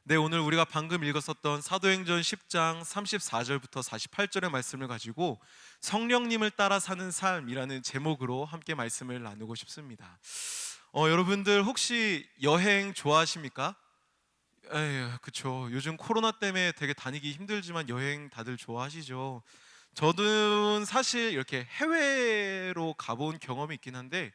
네, 오늘 우리가 방금 읽었었던 사도행전 10장 34절부터 48절의 말씀을 가지고 성령님을 따라 사는 삶이라는 제목으로 함께 말씀을 나누고 싶습니다. 여러분들 혹시 여행 좋아하십니까? 에휴, 그쵸. 요즘 코로나 때문에 되게 다니기 힘들지만 여행 다들 좋아하시죠. 저는 사실 이렇게 해외로 가본 경험이 있긴 한데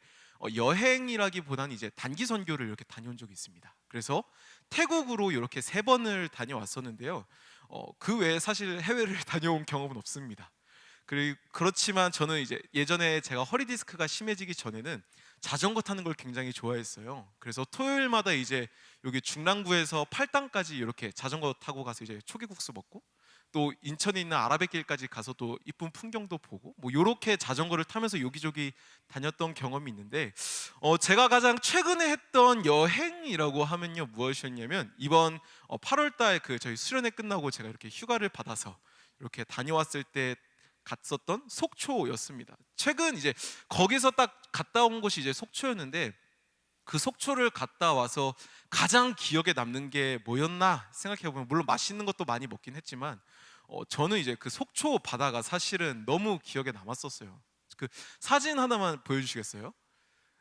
여행이라기보다는 이제 단기 선교를 이렇게 다녀온 적이 있습니다. 그래서 태국으로 이렇게 3번을 다녀왔었는데요. 그 외에 사실 해외를 다녀온 경험은 없습니다. 그렇지만 저는 이제 예전에 제가 허리 디스크가 심해지기 전에는 자전거 타는 걸 굉장히 좋아했어요. 그래서 토요일마다 이제 여기 중랑구에서 팔당까지 이렇게 자전거 타고 가서 이제 초계국수 먹고, 또 인천에 있는 아라뱃길까지 가서 또 이쁜 풍경도 보고, 뭐 요렇게 자전거를 타면서 여기저기 다녔던 경험이 있는데, 제가 가장 최근에 했던 여행이라고 하면요, 무엇이었냐면 이번 8월달 그 저희 수련회 끝나고 제가 이렇게 휴가를 받아서 이렇게 다녀왔을 때 갔었던 속초였습니다. 최근 이제 거기서 딱 갔다 온 곳이 이제 속초였는데, 그 속초를 갔다 와서 가장 기억에 남는 게 뭐였나 생각해보면, 물론 맛있는 것도 많이 먹긴 했지만 저는 이제 그 속초 바다가 사실은 너무 기억에 남았었어요. 그 사진 하나만 보여주시겠어요?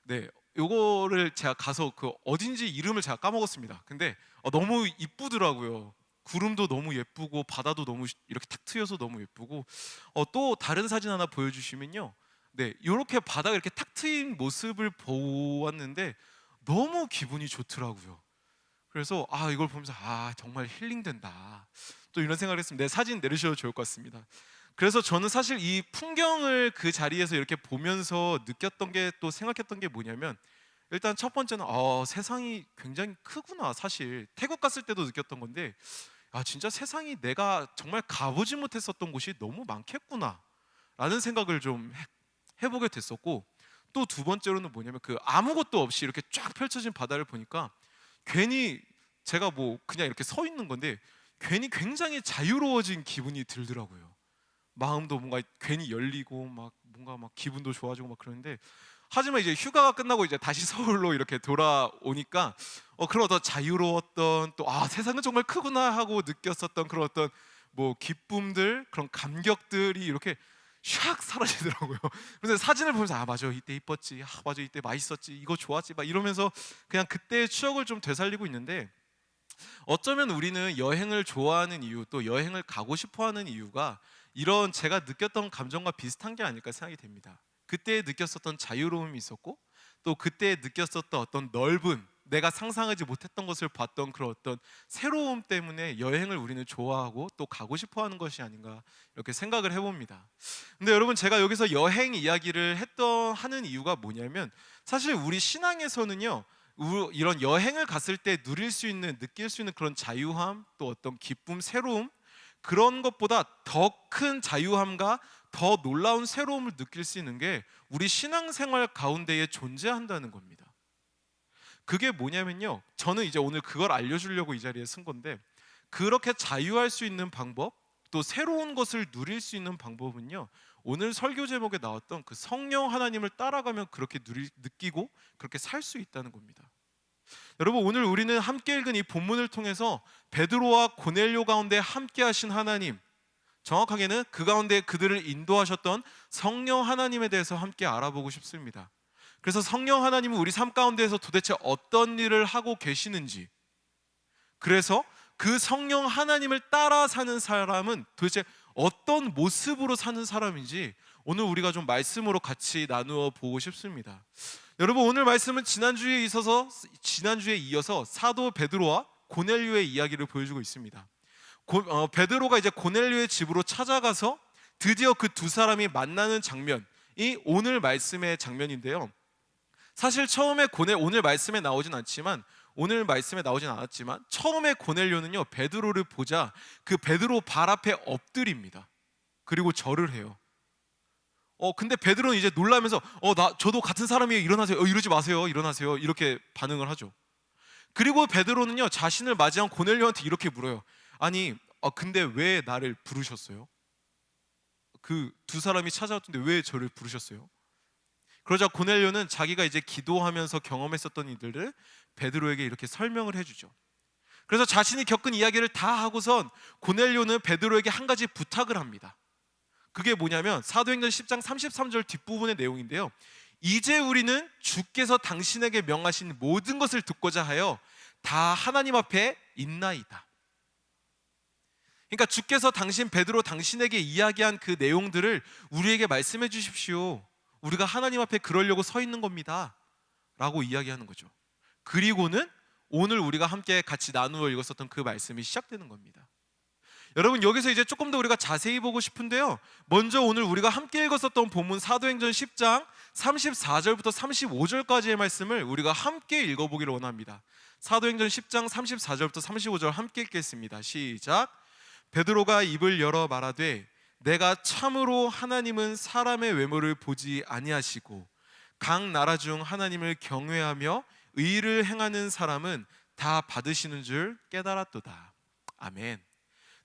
네, 요거를 제가 가서 그 어딘지 이름을 제가 까먹었습니다. 근데 너무 이쁘더라고요. 구름도 너무 예쁘고 바다도 너무 이렇게 탁 트여서 너무 예쁘고, 또 다른 사진 하나 보여주시면요, 네, 이렇게 바다가 이렇게 탁 트인 모습을 보았는데 너무 기분이 좋더라고요. 그래서 이걸 보면서 정말 힐링된다, 또 이런 생각을 했습니다. 네, 사진 내리셔도 좋을 것 같습니다. 그래서 저는 사실 이 풍경을 그 자리에서 이렇게 보면서 느꼈던 게, 또 생각했던 게 뭐냐면, 일단 첫 번째는 세상이 굉장히 크구나. 사실 태국 갔을 때도 느꼈던 건데, 진짜 세상이 내가 정말 가보지 못했었던 곳이 너무 많겠구나 라는 생각을 좀 해보게 됐었고, 또 두 번째로는 뭐냐면, 그 아무것도 없이 이렇게 쫙 펼쳐진 바다를 보니까 괜히 제가 뭐 그냥 이렇게 서 있는 건데 괜히 굉장히 자유로워진 기분이 들더라고요. 마음도 뭔가 괜히 열리고 막 뭔가 막 기분도 좋아지고 막 그러는데, 하지만 이제 휴가가 끝나고 이제 다시 서울로 이렇게 돌아오니까 그런 어떤 자유로웠던, 또 세상은 정말 크구나 하고 느꼈었던 그런 어떤 뭐 기쁨들, 그런 감격들이 이렇게 샥 사라지더라고요. 그래서 사진을 보면서 맞아, 이때 이뻤지, 맞아, 이때 맛있었지, 이거 좋았지, 막 이러면서 그냥 그때의 추억을 좀 되살리고 있는데, 어쩌면 우리는 여행을 좋아하는 이유, 또 여행을 가고 싶어하는 이유가 이런 제가 느꼈던 감정과 비슷한 게 아닐까 생각이 됩니다. 그때 느꼈었던 자유로움이 있었고, 또 그때 느꼈었던 어떤 넓은, 내가 상상하지 못했던 것을 봤던 그런 어떤 새로움 때문에 여행을 우리는 좋아하고 또 가고 싶어하는 것이 아닌가, 이렇게 생각을 해봅니다. 근데 여러분, 제가 여기서 여행 이야기를 하는 이유가 뭐냐면, 사실 우리 신앙에서는요, 이런 여행을 갔을 때 누릴 수 있는, 느낄 수 있는 그런 자유함, 또 어떤 기쁨, 새로움, 그런 것보다 더 큰 자유함과 더 놀라운 새로움을 느낄 수 있는 게 우리 신앙생활 가운데에 존재한다는 겁니다. 그게 뭐냐면요, 저는 이제 오늘 그걸 알려주려고 이 자리에 쓴 건데, 그렇게 자유할 수 있는 방법, 또 새로운 것을 누릴 수 있는 방법은요, 오늘 설교 제목에 나왔던 그 성령 하나님을 따라가면 그렇게 느끼고 그렇게 살 수 있다는 겁니다. 여러분, 오늘 우리는 함께 읽은 이 본문을 통해서 베드로와 고넬료 가운데 함께 하신 하나님, 정확하게는 그 가운데 그들을 인도하셨던 성령 하나님에 대해서 함께 알아보고 싶습니다. 그래서 성령 하나님은 우리 삶 가운데에서 도대체 어떤 일을 하고 계시는지, 그래서 그 성령 하나님을 따라 사는 사람은 도대체 어떤 모습으로 사는 사람인지, 오늘 우리가 좀 말씀으로 같이 나누어 보고 싶습니다. 여러분, 오늘 말씀은 지난주에 이어서 사도 베드로와 고넬료의 이야기를 보여주고 있습니다. 베드로가 이제 고넬료의 집으로 찾아가서 드디어 그 두 사람이 만나는 장면이 오늘 말씀의 장면인데요. 사실 처음에 오늘 말씀에 나오진 않았지만 처음에 고넬료는요, 베드로를 보자 그 베드로 발 앞에 엎드립니다. 그리고 절을 해요. 근데 베드로는 이제 놀라면서 저도 같은 사람이에요, 일어나세요, 이러지 마세요, 일어나세요, 이렇게 반응을 하죠. 그리고 베드로는요, 자신을 맞이한 고넬료한테 이렇게 물어요. 아니, 근데 왜 나를 부르셨어요? 그 두 사람이 찾아왔던데 왜 저를 부르셨어요? 그러자 고넬료는 자기가 이제 기도하면서 경험했었던 일들을 베드로에게 이렇게 설명을 해주죠. 그래서 자신이 겪은 이야기를 다 하고선 고넬료는 베드로에게 한 가지 부탁을 합니다. 그게 뭐냐면 사도행전 10장 33절 뒷부분의 내용인데요. 이제 우리는 주께서 당신에게 명하신 모든 것을 듣고자 하여 다 하나님 앞에 있나이다. 그러니까 주께서 베드로 당신에게 이야기한 그 내용들을 우리에게 말씀해 주십시오. 우리가 하나님 앞에 그러려고 서 있는 겁니다 라고 이야기하는 거죠. 그리고는 오늘 우리가 함께 같이 나누어 읽었었던 그 말씀이 시작되는 겁니다. 여러분, 여기서 이제 조금 더 우리가 자세히 보고 싶은데요, 먼저 오늘 우리가 함께 읽었었던 본문 사도행전 10장 34절부터 35절까지의 말씀을 우리가 함께 읽어보기를 원합니다. 사도행전 10장 34절부터 35절 함께 읽겠습니다. 시작. 베드로가 입을 열어 말하되 내가 참으로 하나님은 사람의 외모를 보지 아니하시고 각 나라 중 하나님을 경외하며 의를 행하는 사람은 다 받으시는 줄 깨달았도다. 아멘.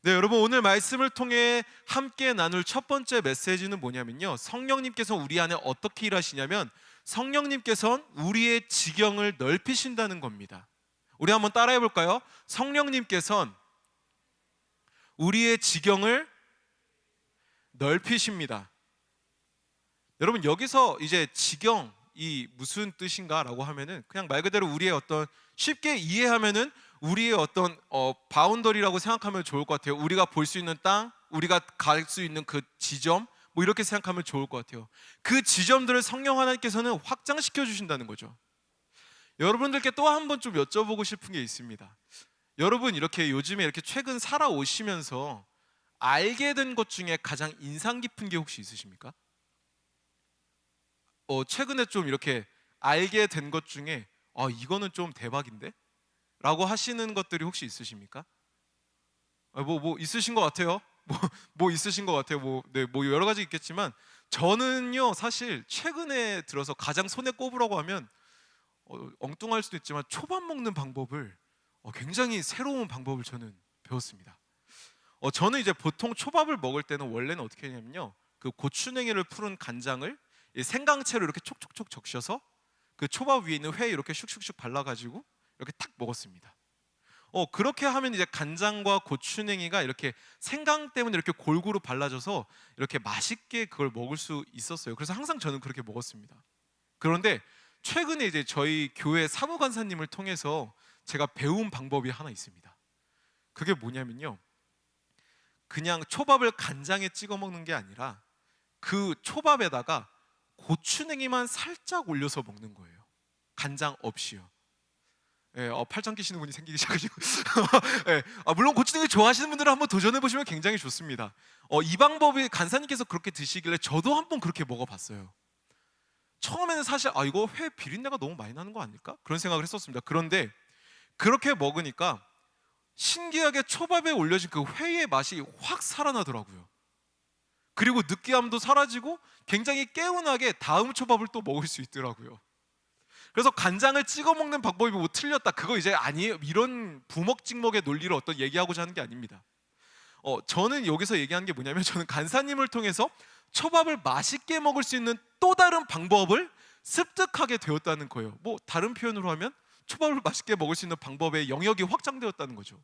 네, 여러분, 오늘 말씀을 통해 함께 나눌 첫 번째 메시지는 뭐냐면요, 성령님께서 우리 안에 어떻게 일하시냐면 성령님께서는 우리의 지경을 넓히신다는 겁니다. 우리 한번 따라해 볼까요? 성령님께서는 우리의 지경을 넓히십니다. 여러분, 여기서 이제 지경이 무슨 뜻인가라고 하면은 그냥 말 그대로 우리의 어떤, 쉽게 이해하면은 우리의 어떤 바운더리라고 생각하면 좋을 것 같아요. 우리가 볼 수 있는 땅, 우리가 갈 수 있는 그 지점, 뭐 이렇게 생각하면 좋을 것 같아요. 그 지점들을 성령 하나님께서는 확장시켜 주신다는 거죠. 여러분들께 또 한 번 좀 여쭤보고 싶은 게 있습니다. 여러분, 이렇게 요즘에 이렇게 최근 살아오시면서 알게 된 것 중에 가장 인상 깊은 게 혹시 있으십니까? 최근에 좀 이렇게 알게 된 것 중에 이거는 좀 대박인데? 라고 하시는 것들이 혹시 있으십니까? 뭐 있으신 것 같아요. 뭐 있으신 것 같아요. 네, 뭐 여러 가지 있겠지만 저는요, 사실 최근에 들어서 가장 손에 꼽으라고 하면 엉뚱할 수도 있지만 초밥 먹는 방법을 굉장히 새로운 방법을 저는 배웠습니다. 저는 이제 보통 초밥을 먹을 때는 원래는 어떻게 했냐면요, 그 고추냉이를 풀은 간장을 생강채로 이렇게 촉촉촉 적셔서 그 초밥 위에 있는 회에 이렇게 슉슉슉 발라가지고 이렇게 탁 먹었습니다. 그렇게 하면 이제 간장과 고추냉이가 이렇게 생강 때문에 이렇게 골고루 발라져서 이렇게 맛있게 그걸 먹을 수 있었어요. 그래서 항상 저는 그렇게 먹었습니다. 그런데 최근에 이제 저희 교회 사무관사님을 통해서 제가 배운 방법이 하나 있습니다. 그게 뭐냐면요, 그냥 초밥을 간장에 찍어 먹는 게 아니라 그 초밥에다가 고추냉이만 살짝 올려서 먹는 거예요. 간장 없이요. 팔짱 끼시는 분이 생기기 시작하시고 네, 물론 고추냉이 좋아하시는 분들은 한번 도전해 보시면 굉장히 좋습니다. 이 방법이 간사님께서 그렇게 드시길래 저도 한번 그렇게 먹어봤어요. 처음에는 사실 이거 회 비린내가 너무 많이 나는 거 아닐까? 그런 생각을 했었습니다. 그런데 그렇게 먹으니까 신기하게 초밥에 올려진 그 회의 맛이 확 살아나더라고요. 그리고 느끼함도 사라지고 굉장히 개운하게 다음 초밥을 또 먹을 수 있더라고요. 그래서 간장을 찍어 먹는 방법이 뭐 틀렸다, 그거 이제 아니에요. 이런 부먹찍먹의 논리를 어떤 얘기하고자 하는 게 아닙니다. 저는 여기서 얘기하는 게 뭐냐면, 저는 간사님을 통해서 초밥을 맛있게 먹을 수 있는 또 다른 방법을 습득하게 되었다는 거예요. 뭐 다른 표현으로 하면 초밥을 맛있게 먹을 수 있는 방법의 영역이 확장되었다는 거죠.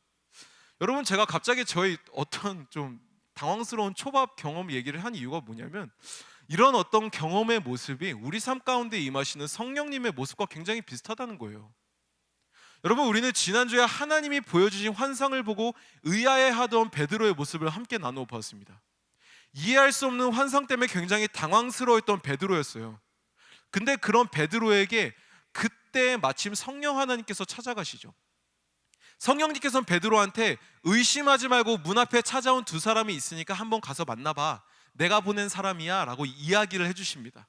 여러분, 제가 갑자기 저희 어떤 좀 당황스러운 초밥 경험 얘기를 한 이유가 뭐냐면, 이런 어떤 경험의 모습이 우리 삶 가운데 임하시는 성령님의 모습과 굉장히 비슷하다는 거예요. 여러분, 우리는 지난주에 하나님이 보여주신 환상을 보고 의아해하던 베드로의 모습을 함께 나누어 보았습니다. 이해할 수 없는 환상 때문에 굉장히 당황스러워했던 베드로였어요. 근데 그런 베드로에게 그때 마침 성령 하나님께서 찾아가시죠. 성령님께서는 베드로한테 의심하지 말고 문 앞에 찾아온 두 사람이 있으니까 한번 가서 만나봐, 내가 보낸 사람이야 라고 이야기를 해주십니다.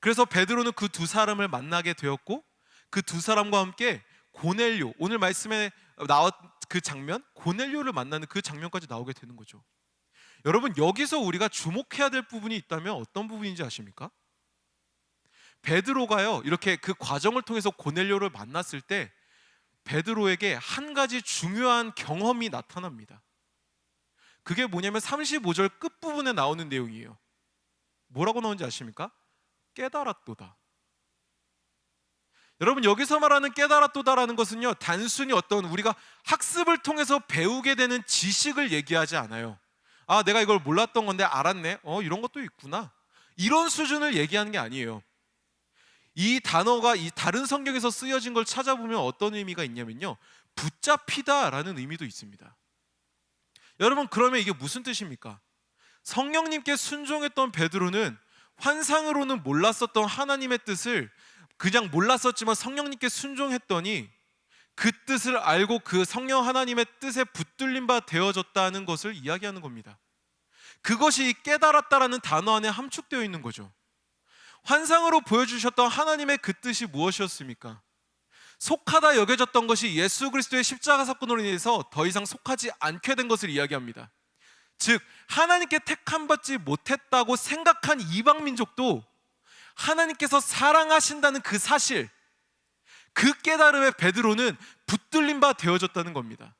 그래서 베드로는 그 두 사람을 만나게 되었고, 그 두 사람과 함께 고넬료, 오늘 말씀에 나왔 그 장면, 고넬료를 만나는 그 장면까지 나오게 되는 거죠. 여러분, 여기서 우리가 주목해야 될 부분이 있다면 어떤 부분인지 아십니까? 베드로가요, 이렇게 그 과정을 통해서 고넬료를 만났을 때 베드로에게 한 가지 중요한 경험이 나타납니다. 그게 뭐냐면 35절 끝부분에 나오는 내용이에요. 뭐라고 나오는지 아십니까? 깨달았도다. 여러분, 여기서 말하는 깨달았도다라는 것은요, 단순히 어떤 우리가 학습을 통해서 배우게 되는 지식을 얘기하지 않아요. 아, 내가 이걸 몰랐던 건데 알았네. 이런 것도 있구나. 이런 수준을 얘기하는 게 아니에요. 이 단어가 이 다른 성경에서 쓰여진 걸 찾아보면 어떤 의미가 있냐면요, 붙잡히다라는 의미도 있습니다. 여러분, 그러면 이게 무슨 뜻입니까? 성령님께 순종했던 베드로는 환상으로는 몰랐었던 하나님의 뜻을 그냥 몰랐었지만 성령님께 순종했더니 그 뜻을 알고 그 성령 하나님의 뜻에 붙들린 바 되어졌다는 것을 이야기하는 겁니다. 그것이 깨달았다라는 단어 안에 함축되어 있는 거죠. 환상으로 보여주셨던 하나님의 그 뜻이 무엇이었습니까? 속하다 여겨졌던 것이 예수 그리스도의 십자가 사건으로 인해서 더 이상 속하지 않게 된 것을 이야기합니다. 즉, 하나님께 택함받지 못했다고 생각한 이방 민족도 하나님께서 사랑하신다는 그 사실, 그 깨달음에 베드로는 붙들린 바 되어졌다는 겁니다.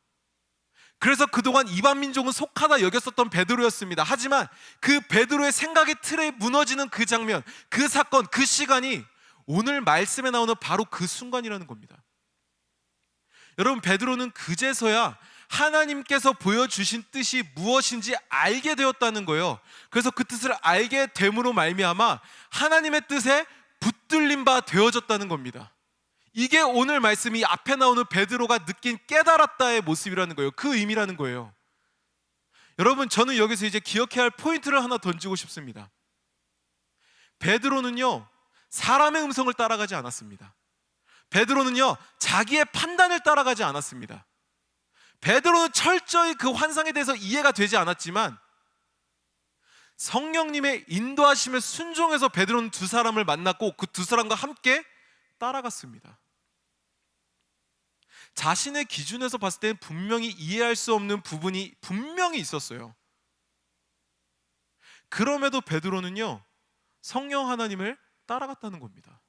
그래서 그동안 이방 민족은 속하다 여겼었던 베드로였습니다. 하지만 그 베드로의 생각의 틀에 무너지는 그 장면, 그 사건, 그 시간이 오늘 말씀에 나오는 바로 그 순간이라는 겁니다. 여러분, 베드로는 그제서야 하나님께서 보여주신 뜻이 무엇인지 알게 되었다는 거예요. 그래서 그 뜻을 알게 됨으로 말미암아 하나님의 뜻에 붙들린 바 되어졌다는 겁니다. 이게 오늘 말씀이 앞에 나오는 베드로가 느낀 깨달았다의 모습이라는 거예요. 그 의미라는 거예요. 여러분, 저는 여기서 이제 기억해야 할 포인트를 하나 던지고 싶습니다. 베드로는요, 사람의 음성을 따라가지 않았습니다. 베드로는요, 자기의 판단을 따라가지 않았습니다. 베드로는 철저히 그 환상에 대해서 이해가 되지 않았지만 성령님의 인도하심에 순종해서 베드로는 두 사람을 만났고 그 두 사람과 함께 따라갔습니다. 자신의 기준에서 봤을 때는 분명히 이해할 수 없는 부분이 분명히 있었어요. 그럼에도 베드로는요, 성령 하나님을 따라갔다는 겁니다.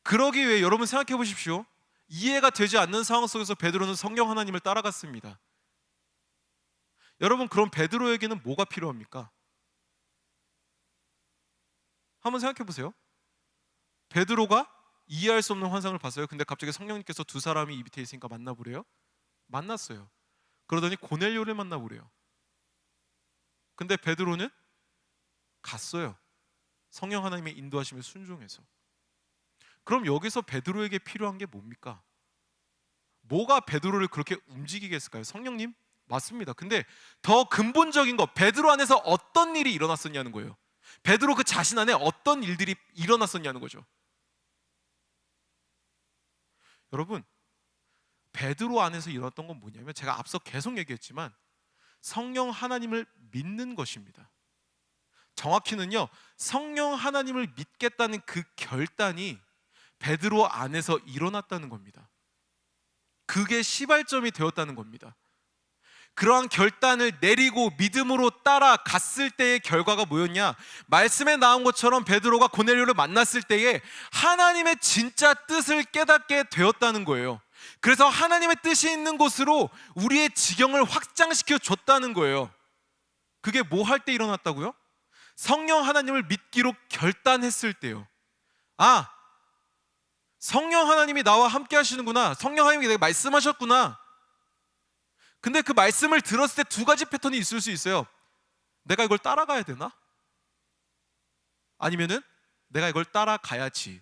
그러기 위해 여러분 생각해 보십시오. 이해가 되지 않는 상황 속에서 베드로는 성령 하나님을 따라갔습니다. 여러분, 그럼 베드로에게는 뭐가 필요합니까? 한번 생각해 보세요. 베드로가 이해할 수 없는 환상을 봤어요. 근데 갑자기 성령님께서 두 사람이 이 밑에 있으니까 만나보래요. 만났어요. 그러더니 고넬료를 만나보래요. 근데 베드로는 갔어요. 성령 하나님의 인도하심에 순종해서. 그럼 여기서 베드로에게 필요한 게 뭡니까? 뭐가 베드로를 그렇게 움직이게 했을까요? 성령님? 맞습니다. 근데 더 근본적인 거, 베드로 안에서 어떤 일이 일어났었냐는 거예요. 베드로 그 자신 안에 어떤 일들이 일어났었냐는 거죠. 여러분, 베드로 안에서 일어났던 건 뭐냐면, 제가 앞서 계속 얘기했지만 성령 하나님을 믿는 것입니다. 정확히는요, 성령 하나님을 믿겠다는 그 결단이 베드로 안에서 일어났다는 겁니다. 그게 시발점이 되었다는 겁니다. 그러한 결단을 내리고 믿음으로 따라갔을 때의 결과가 뭐였냐? 말씀에 나온 것처럼 베드로가 고넬료를 만났을 때에 하나님의 진짜 뜻을 깨닫게 되었다는 거예요. 그래서 하나님의 뜻이 있는 곳으로 우리의 지경을 확장시켜 줬다는 거예요. 그게 뭐 할 때 일어났다고요? 성령 하나님을 믿기로 결단했을 때요. 아, 성령 하나님이 나와 함께 하시는구나. 성령 하나님이 내게 말씀하셨구나. 근데 그 말씀을 들었을 때 두 가지 패턴이 있을 수 있어요. 내가 이걸 따라가야 되나? 아니면은 내가 이걸 따라가야지.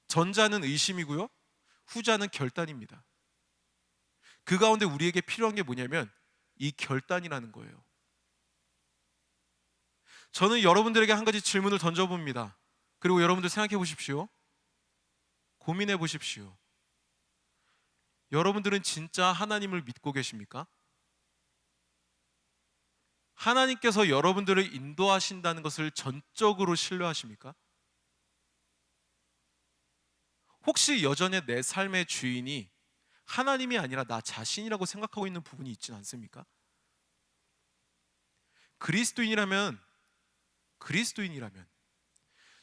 전자는 의심이고요, 후자는 결단입니다. 그 가운데 우리에게 필요한 게 뭐냐면 이 결단이라는 거예요. 저는 여러분들에게 한 가지 질문을 던져봅니다. 그리고 여러분들 생각해 보십시오. 고민해 보십시오. 여러분들은 진짜 하나님을 믿고 계십니까? 하나님께서 여러분들을 인도하신다는 것을 전적으로 신뢰하십니까? 혹시 여전히 내 삶의 주인이 하나님이 아니라 나 자신이라고 생각하고 있는 부분이 있지는 않습니까? 그리스도인이라면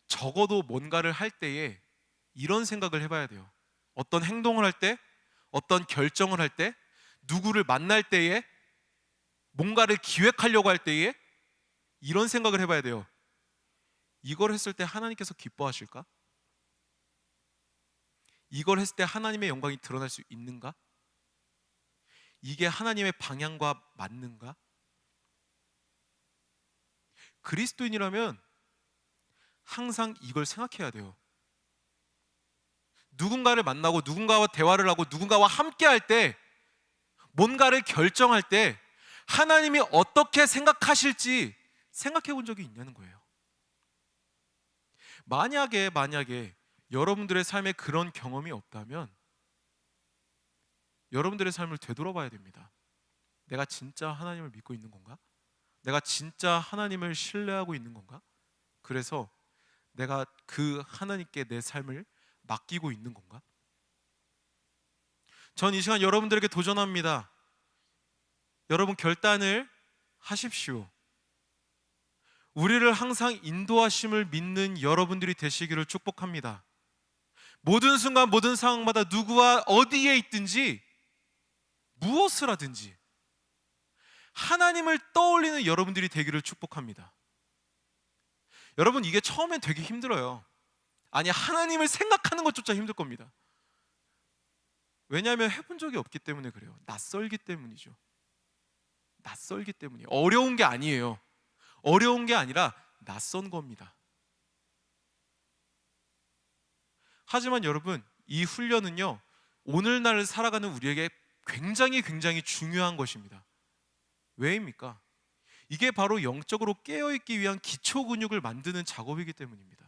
적어도 뭔가를 할 때에 이런 생각을 해봐야 돼요. 어떤 행동을 할 때, 어떤 결정을 할 때, 누구를 만날 때에, 뭔가를 기획하려고 할 때에 이런 생각을 해봐야 돼요. 이걸 했을 때 하나님께서 기뻐하실까? 이걸 했을 때 하나님의 영광이 드러날 수 있는가? 이게 하나님의 방향과 맞는가? 그리스도인이라면 항상 이걸 생각해야 돼요. 누군가를 만나고 누군가와 대화를 하고 누군가와 함께 할 때, 뭔가를 결정할 때 하나님이 어떻게 생각하실지 생각해 본 적이 있냐는 거예요. 만약에 여러분들의 삶에 그런 경험이 없다면 여러분들의 삶을 되돌아봐야 됩니다. 내가 진짜 하나님을 믿고 있는 건가? 내가 진짜 하나님을 신뢰하고 있는 건가? 그래서 내가 그 하나님께 내 삶을 맡기고 있는 건가? 전 이 시간 여러분들에게 도전합니다. 여러분 결단을 하십시오. 우리를 항상 인도하심을 믿는 여러분들이 되시기를 축복합니다. 모든 순간 모든 상황마다 누구와 어디에 있든지 무엇을 하든지 하나님을 떠올리는 여러분들이 되기를 축복합니다. 여러분, 이게 처음엔 되게 힘들어요. 아니, 하나님을 생각하는 것조차 힘들 겁니다. 왜냐하면 해본 적이 없기 때문에 그래요. 낯설기 때문이죠. 낯설기 때문이에요. 어려운 게 아니에요. 어려운 게 아니라 낯선 겁니다. 하지만 여러분, 이 훈련은요, 오늘날을 살아가는 우리에게 굉장히 중요한 것입니다. 왜입니까? 이게 바로 영적으로 깨어있기 위한 기초 근육을 만드는 작업이기 때문입니다.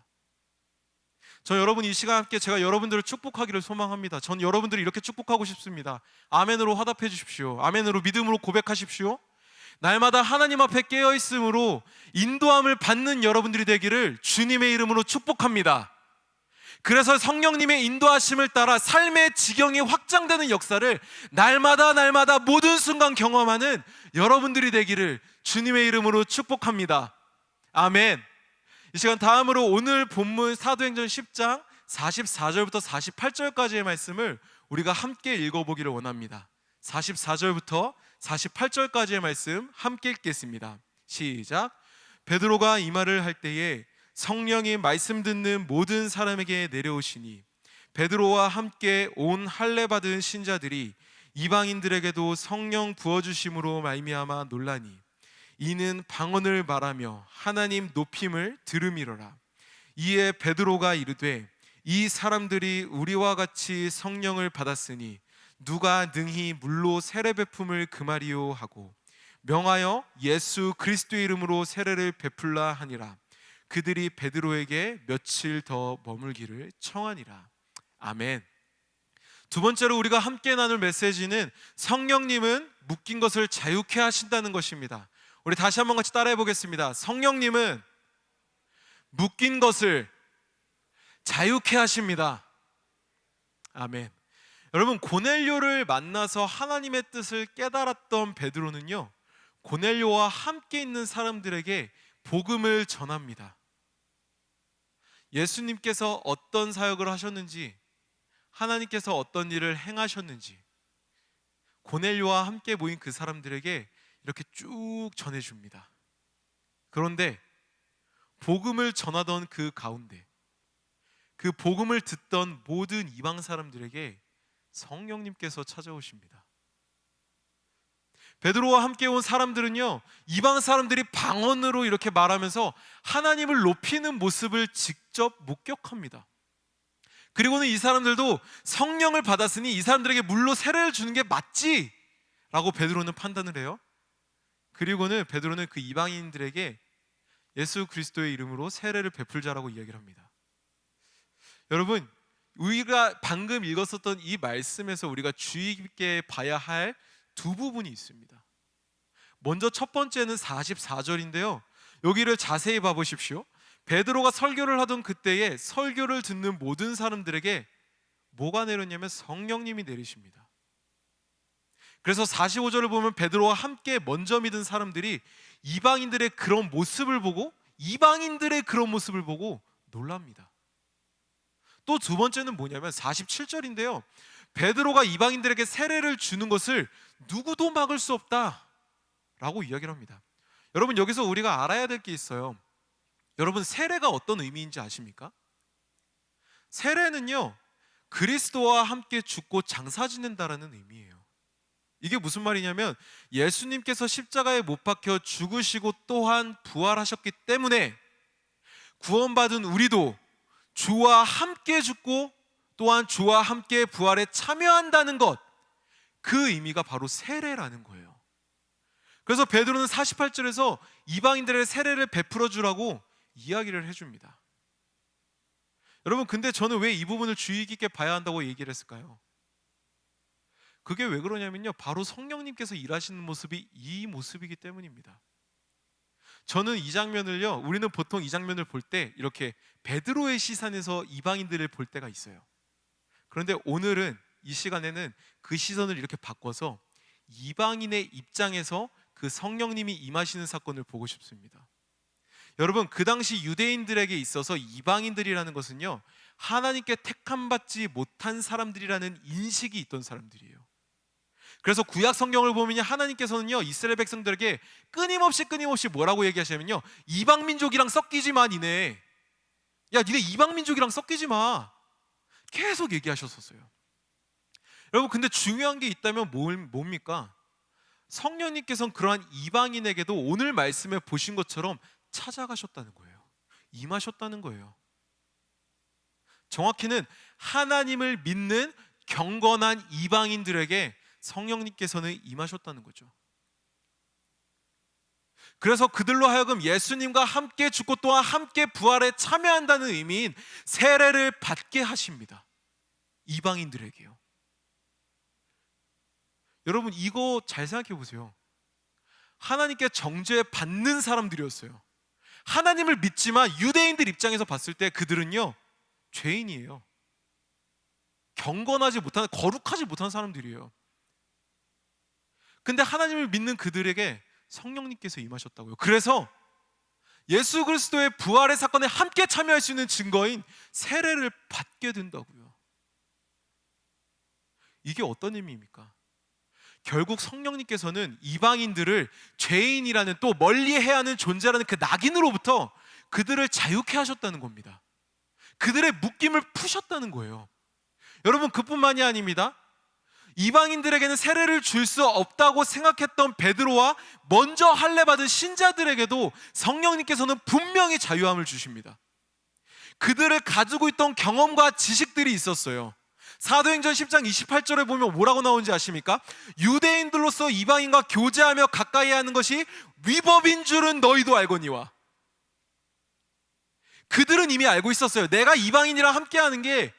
저 여러분 이 시간 함께 제가 여러분들을 축복하기를 소망합니다. 전 여러분들이 이렇게 축복하고 싶습니다. 아멘으로 화답해 주십시오. 아멘으로 믿음으로 고백하십시오. 날마다 하나님 앞에 깨어있음으로 인도함을 받는 여러분들이 되기를 주님의 이름으로 축복합니다. 그래서 성령님의 인도하심을 따라 삶의 지경이 확장되는 역사를 날마다 모든 순간 경험하는 여러분들이 되기를 주님의 이름으로 축복합니다. 아멘. 이 시간 다음으로 오늘 본문 사도행전 10장 44절부터 48절까지의 말씀을 우리가 함께 읽어보기를 원합니다. 44절부터 48절까지의 말씀 함께 읽겠습니다. 시작. 베드로가 이 말을 할 때에 성령이 말씀 듣는 모든 사람에게 내려오시니 베드로와 함께 온 할례 받은 신자들이 이방인들에게도 성령 부어주심으로 말미암아 놀라니 이는 방언을 말하며 하나님 높임을 들음이로라. 이에 베드로가 이르되 이 사람들이 우리와 같이 성령을 받았으니 누가 능히 물로 세례 베품을 금하리요 하고 명하여 예수 그리스도의 이름으로 세례를 베풀라 하니라. 그들이 베드로에게 며칠 더 머물기를 청하니라. 아멘. 두 번째로 우리가 함께 나눌 메시지는 성령님은 묶인 것을 자유케 하신다는 것입니다. 우리 다시 한번 같이 따라해 보겠습니다. 성령님은 묶인 것을 자유케 하십니다. 아멘. 여러분, 고넬료를 만나서 하나님의 뜻을 깨달았던 베드로는요, 고넬료와 함께 있는 사람들에게 복음을 전합니다. 예수님께서 어떤 사역을 하셨는지, 하나님께서 어떤 일을 행하셨는지 고넬료와 함께 모인 그 사람들에게 이렇게 쭉 전해줍니다. 그런데 복음을 전하던 그 가운데 그 복음을 듣던 모든 이방 사람들에게 성령님께서 찾아오십니다. 베드로와 함께 온 사람들은요, 이방 사람들이 방언으로 이렇게 말하면서 하나님을 높이는 모습을 직접 목격합니다. 그리고는 이 사람들도 성령을 받았으니 이 사람들에게 물로 세례를 주는 게 맞지? 라고 베드로는 판단을 해요. 그리고는 베드로는 그 이방인들에게 예수 그리스도의 이름으로 세례를 베풀자라고 이야기를 합니다. 여러분, 우리가 방금 읽었었던 이 말씀에서 우리가 주의 깊게 봐야 할 두 부분이 있습니다. 먼저 첫 번째는 44절인데요, 여기를 자세히 봐보십시오. 베드로가 설교를 하던 그때에 설교를 듣는 모든 사람들에게 뭐가 내렸냐면 성령님이 내리십니다. 그래서 45절을 보면 베드로와 함께 먼저 믿은 사람들이 이방인들의 그런 모습을 보고 놀랍니다. 또 두 번째는 뭐냐면 47절인데요, 베드로가 이방인들에게 세례를 주는 것을 누구도 막을 수 없다 라고 이야기를 합니다. 여러분, 여기서 우리가 알아야 될 게 있어요. 여러분, 세례가 어떤 의미인지 아십니까? 세례는요, 그리스도와 함께 죽고 장사 지낸다라는 의미예요. 이게 무슨 말이냐면 예수님께서 십자가에 못 박혀 죽으시고 또한 부활하셨기 때문에 구원받은 우리도 주와 함께 죽고 또한 주와 함께 부활에 참여한다는 것, 그 의미가 바로 세례라는 거예요. 그래서 베드로는 48절에서 이방인들의 세례를 베풀어 주라고 이야기를 해줍니다. 여러분, 근데 저는 왜 이 부분을 주의 깊게 봐야 한다고 얘기를 했을까요? 그게 왜 그러냐면요, 바로 성령님께서 일하시는 모습이 이 모습이기 때문입니다. 저는 이 장면을요, 우리는 보통 이 장면을 볼 때 이렇게 베드로의 시선에서 이방인들을 볼 때가 있어요. 그런데 오늘은, 이 시간에는 그 시선을 이렇게 바꿔서 이방인의 입장에서 그 성령님이 임하시는 사건을 보고 싶습니다. 여러분, 그 당시 유대인들에게 있어서 이방인들이라는 것은요, 하나님께 택함받지 못한 사람들이라는 인식이 있던 사람들이에요. 그래서 구약 성경을 보면 하나님께서는요, 이스라엘 백성들에게 끊임없이 뭐라고 얘기하시냐면요, 이방 민족이랑 섞이지 마, 니네. 야, 니네 이방 민족이랑 섞이지 마. 계속 얘기하셨었어요. 여러분, 근데 중요한 게 있다면 뭡니까? 성령님께서는 그러한 이방인에게도 오늘 말씀에 보신 것처럼 찾아가셨다는 거예요. 임하셨다는 거예요. 정확히는 하나님을 믿는 경건한 이방인들에게 성령님께서는 임하셨다는 거죠. 그래서 그들로 하여금 예수님과 함께 죽고 또한 함께 부활에 참여한다는 의미인 세례를 받게 하십니다. 이방인들에게요. 여러분, 이거 잘 생각해 보세요. 하나님께 정죄 받는 사람들이었어요. 하나님을 믿지만 유대인들 입장에서 봤을 때 그들은요, 죄인이에요. 경건하지 못한, 거룩하지 못한 사람들이에요. 근데 하나님을 믿는 그들에게 성령님께서 임하셨다고요. 그래서 예수 그리스도의 부활의 사건에 함께 참여할 수 있는 증거인 세례를 받게 된다고요. 이게 어떤 의미입니까? 결국 성령님께서는 이방인들을 죄인이라는, 또 멀리해야 하는 존재라는 그 낙인으로부터 그들을 자유케 하셨다는 겁니다. 그들의 묶임을 푸셨다는 거예요. 여러분, 그뿐만이 아닙니다. 이방인들에게는 세례를 줄 수 없다고 생각했던 베드로와 먼저 할례 받은 신자들에게도 성령님께서는 분명히 자유함을 주십니다. 그들을 가지고 있던 경험과 지식들이 있었어요. 사도행전 10장 28절에 보면 뭐라고 나오는지 아십니까? 유대인들로서 이방인과 교제하며 가까이 하는 것이 위법인 줄은 너희도 알거니와. 그들은 이미 알고 있었어요. 내가 이방인이랑 함께하는 게,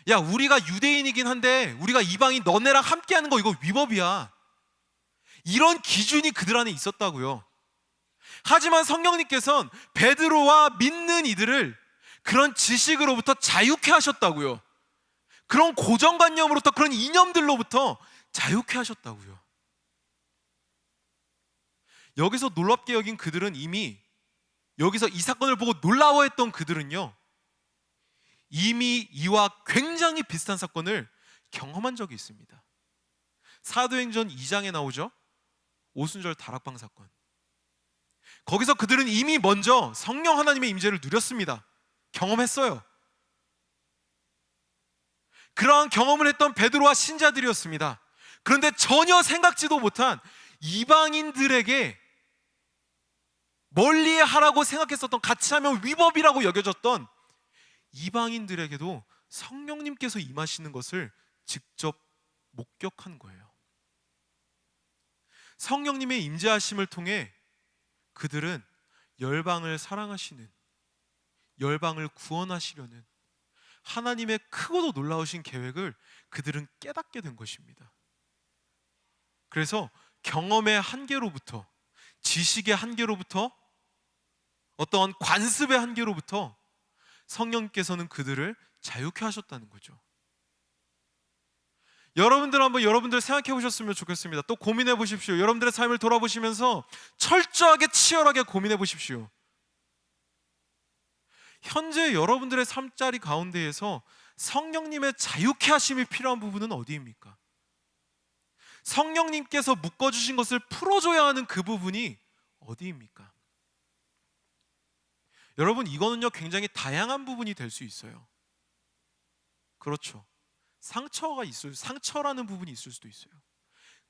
야, 우리가 유대인이긴 한데 우리가 이방인 너네랑 함께하는 거 이거 위법이야. 이런 기준이 그들 안에 있었다고요. 하지만 성령님께서는 베드로와 믿는 이들을 그런 지식으로부터 자유케 하셨다고요. 그런 고정관념으로부터, 그런 이념들로부터 자유케 하셨다고요. 여기서 놀랍게 여긴 그들은 이미, 여기서 이 사건을 보고 놀라워했던 그들은요, 이미 이와 굉장히 비슷한 사건을 경험한 적이 있습니다. 사도행전 2장에 나오죠. 오순절 다락방 사건. 거기서 그들은 이미 먼저 성령 하나님의 임재를 누렸습니다. 경험했어요. 그러한 경험을 했던 베드로와 신자들이었습니다. 그런데 전혀 생각지도 못한 이방인들에게 멀리하라고 생각했었던, 같이 하면 위법이라고 여겨졌던 이방인들에게도 성령님께서 임하시는 것을 직접 목격한 거예요. 성령님의 임재하심을 통해 그들은 열방을 사랑하시는, 열방을 구원하시려는 하나님의 크고도 놀라우신 계획을 그들은 깨닫게 된 것입니다. 그래서 경험의 한계로부터, 지식의 한계로부터, 어떠한 관습의 한계로부터 성령께서는 그들을 자유케 하셨다는 거죠. 여러분들 한번 여러분들 생각해 보셨으면 좋겠습니다. 또 고민해 보십시오. 여러분들의 삶을 돌아보시면서 철저하게 치열하게 고민해 보십시오. 현재 여러분들의 삶자리 가운데에서 성령님의 자유케 하심이 필요한 부분은 어디입니까? 성령님께서 묶어주신 것을 풀어줘야 하는 그 부분이 어디입니까? 여러분, 이거는요 굉장히 다양한 부분이 될 수 있어요. 그렇죠. 상처라는 부분이 있을 수도 있어요.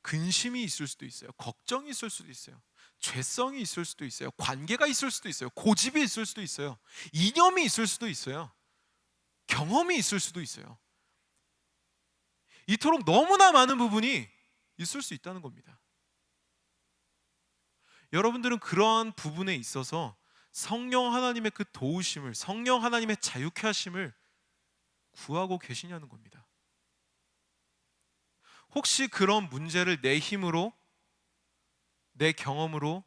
근심이 있을 수도 있어요. 걱정이 있을 수도 있어요. 죄성이 있을 수도 있어요. 관계가 있을 수도 있어요. 고집이 있을 수도 있어요. 이념이 있을 수도 있어요. 경험이 있을 수도 있어요. 이토록 너무나 많은 부분이 있을 수 있다는 겁니다. 여러분들은 그러한 부분에 있어서 성령 하나님의 그 도우심을, 성령 하나님의 자유케 하심을 구하고 계시냐는 겁니다. 혹시 그런 문제를 내 힘으로, 내 경험으로,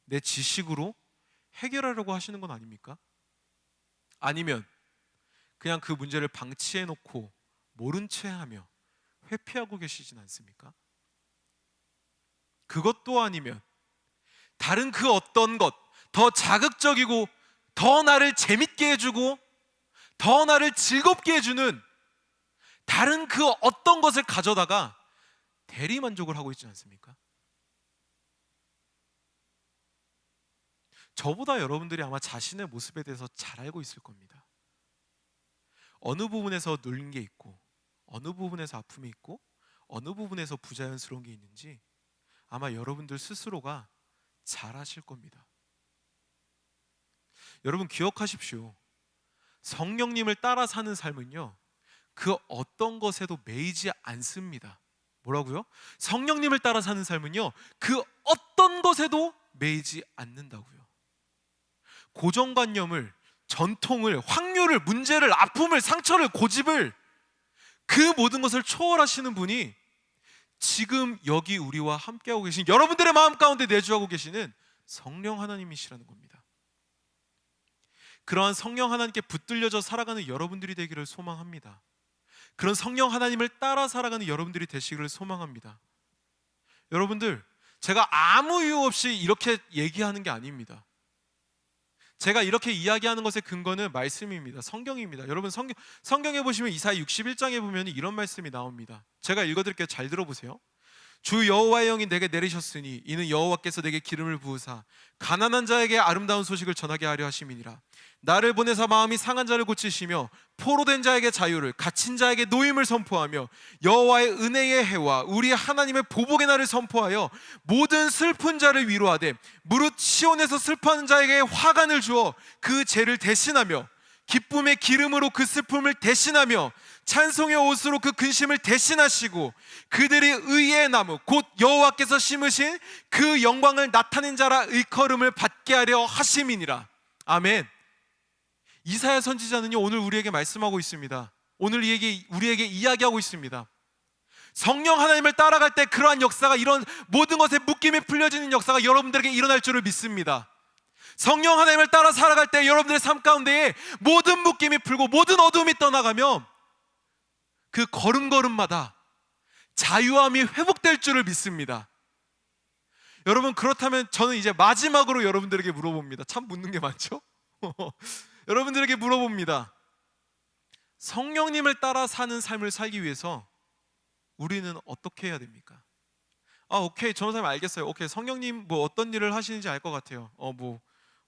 내 지식으로 해결하려고 하시는 건 아닙니까? 아니면 그냥 그 문제를 방치해 놓고 모른 채 하며 회피하고 계시진 않습니까? 그것도 아니면 다른 그 어떤 것, 더 자극적이고 더 나를 재밌게 해주고 더 나를 즐겁게 해주는 다른 그 어떤 것을 가져다가 대리만족을 하고 있지 않습니까? 저보다 여러분들이 아마 자신의 모습에 대해서 잘 알고 있을 겁니다. 어느 부분에서 눌린 게 있고, 어느 부분에서 아픔이 있고, 어느 부분에서 부자연스러운 게 있는지 아마 여러분들 스스로가 잘 아실 겁니다. 여러분 기억하십시오. 성령님을 따라 사는 삶은요, 그 어떤 것에도 매이지 않습니다. 뭐라고요? 성령님을 따라 사는 삶은요, 그 어떤 것에도 매이지 않는다고요. 고정관념을, 전통을, 확률을, 문제를, 아픔을, 상처를, 고집을, 그 모든 것을 초월하시는 분이 지금 여기 우리와 함께하고 계신, 여러분들의 마음 가운데 내주하고 계시는 성령 하나님이시라는 겁니다. 그러한 성령 하나님께 붙들려져 살아가는 여러분들이 되기를 소망합니다. 그런 성령 하나님을 따라 살아가는 여러분들이 되시기를 소망합니다. 여러분들, 제가 아무 이유 없이 이렇게 얘기하는 게 아닙니다. 제가 이렇게 이야기하는 것의 근거는 말씀입니다. 성경입니다. 여러분, 성경에 보시면 이사야 61장에 보면 이런 말씀이 나옵니다. 제가 읽어드릴게요. 잘 들어보세요. 주 여호와의 영이 내게 내리셨으니 이는 여호와께서 내게 기름을 부으사 가난한 자에게 아름다운 소식을 전하게 하려 하심이니라. 나를 보내사 마음이 상한 자를 고치시며 포로된 자에게 자유를, 갇힌 자에게 노임을 선포하며 여호와의 은혜의 해와 우리 하나님의 보복의 날을 선포하여 모든 슬픈 자를 위로하되 무릇 시온에서 슬퍼하는 자에게 화관을 주어 그 죄를 대신하며 기쁨의 기름으로 그 슬픔을 대신하며 찬송의 옷으로 그 근심을 대신하시고 그들이 의의 나무 곧 여호와께서 심으신 그 영광을 나타낸 자라 일컬음을 받게 하려 하심이니라. 아멘. 이사야 선지자는요, 오늘 우리에게 말씀하고 있습니다. 오늘 우리에게 이야기하고 있습니다. 성령 하나님을 따라갈 때 그러한 역사가, 이런 모든 것에 묶임이 풀려지는 역사가 여러분들에게 일어날 줄을 믿습니다. 성령 하나님을 따라 살아갈 때 여러분들의 삶 가운데에 모든 묶임이 풀고 모든 어둠이 떠나가며 그 걸음걸음마다 자유함이 회복될 줄을 믿습니다. 여러분, 그렇다면 저는 이제 마지막으로 여러분들에게 물어봅니다. 참 묻는 게 많죠? 여러분들에게 물어봅니다. 성령님을 따라 사는 삶을 살기 위해서 우리는 어떻게 해야 됩니까? 오케이, 전도사님 알겠어요. 오케이, 성령님 뭐 어떤 일을 하시는지 알 것 같아요. 뭐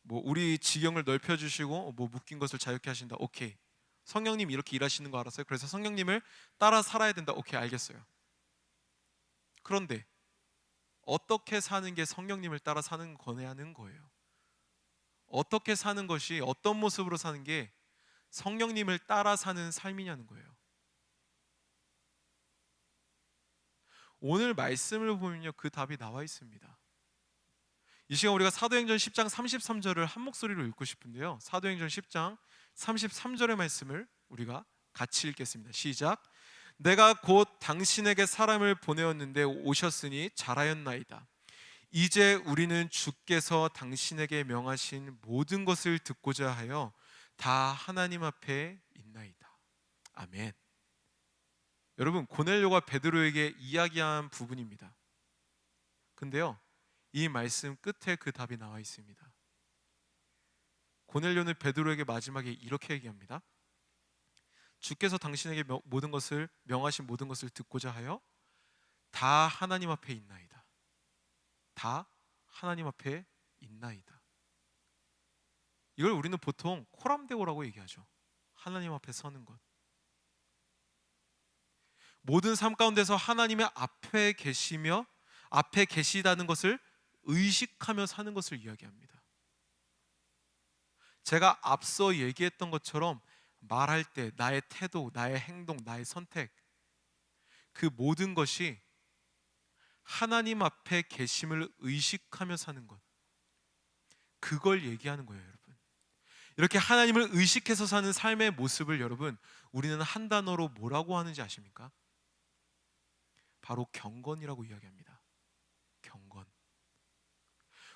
우리 지경을 넓혀주시고 뭐 묶인 것을 자유케 하신다. 오케이, 성령님 이렇게 일하시는 거 알았어요. 그래서 성령님을 따라 살아야 된다. 오케이, 알겠어요. 그런데 어떻게 사는 게 성령님을 따라 사는 거냐는 거예요. 어떻게 사는 것이, 어떤 모습으로 사는 게 성령님을 따라 사는 삶이냐는 거예요. 오늘 말씀을 보면요, 그 답이 나와 있습니다. 이 시간 우리가 사도행전 10장 33절을 한 목소리로 읽고 싶은데요, 사도행전 10장 33절의 말씀을 우리가 같이 읽겠습니다. 시작. 내가 곧 당신에게 사람을 보내었는데 오셨으니 잘하였나이다. 이제 우리는 주께서 당신에게 명하신 모든 것을 듣고자 하여 다 하나님 앞에 있나이다. 아멘. 여러분, 고넬료가 베드로에게 이야기한 부분입니다. 근데요, 이 말씀 끝에 그 답이 나와 있습니다. 고넬료는 베드로에게 마지막에 이렇게 얘기합니다. 주께서 당신에게 모든 것을 명하신 모든 것을 듣고자 하여 다 하나님 앞에 있나이다. 다 하나님 앞에 있나이다. 이걸 우리는 보통 코람데오라고 얘기하죠. 하나님 앞에 서는 것. 모든 삶 가운데서 하나님의 앞에 계시며 앞에 계시다는 것을 의식하며 사는 것을 이야기합니다. 제가 앞서 얘기했던 것처럼 말할 때 나의 태도, 나의 행동, 나의 선택, 그 모든 것이 하나님 앞에 계심을 의식하며 사는 것, 그걸 얘기하는 거예요, 여러분. 이렇게 하나님을 의식해서 사는 삶의 모습을 여러분, 우리는 한 단어로 뭐라고 하는지 아십니까? 바로 경건이라고 이야기합니다. 경건.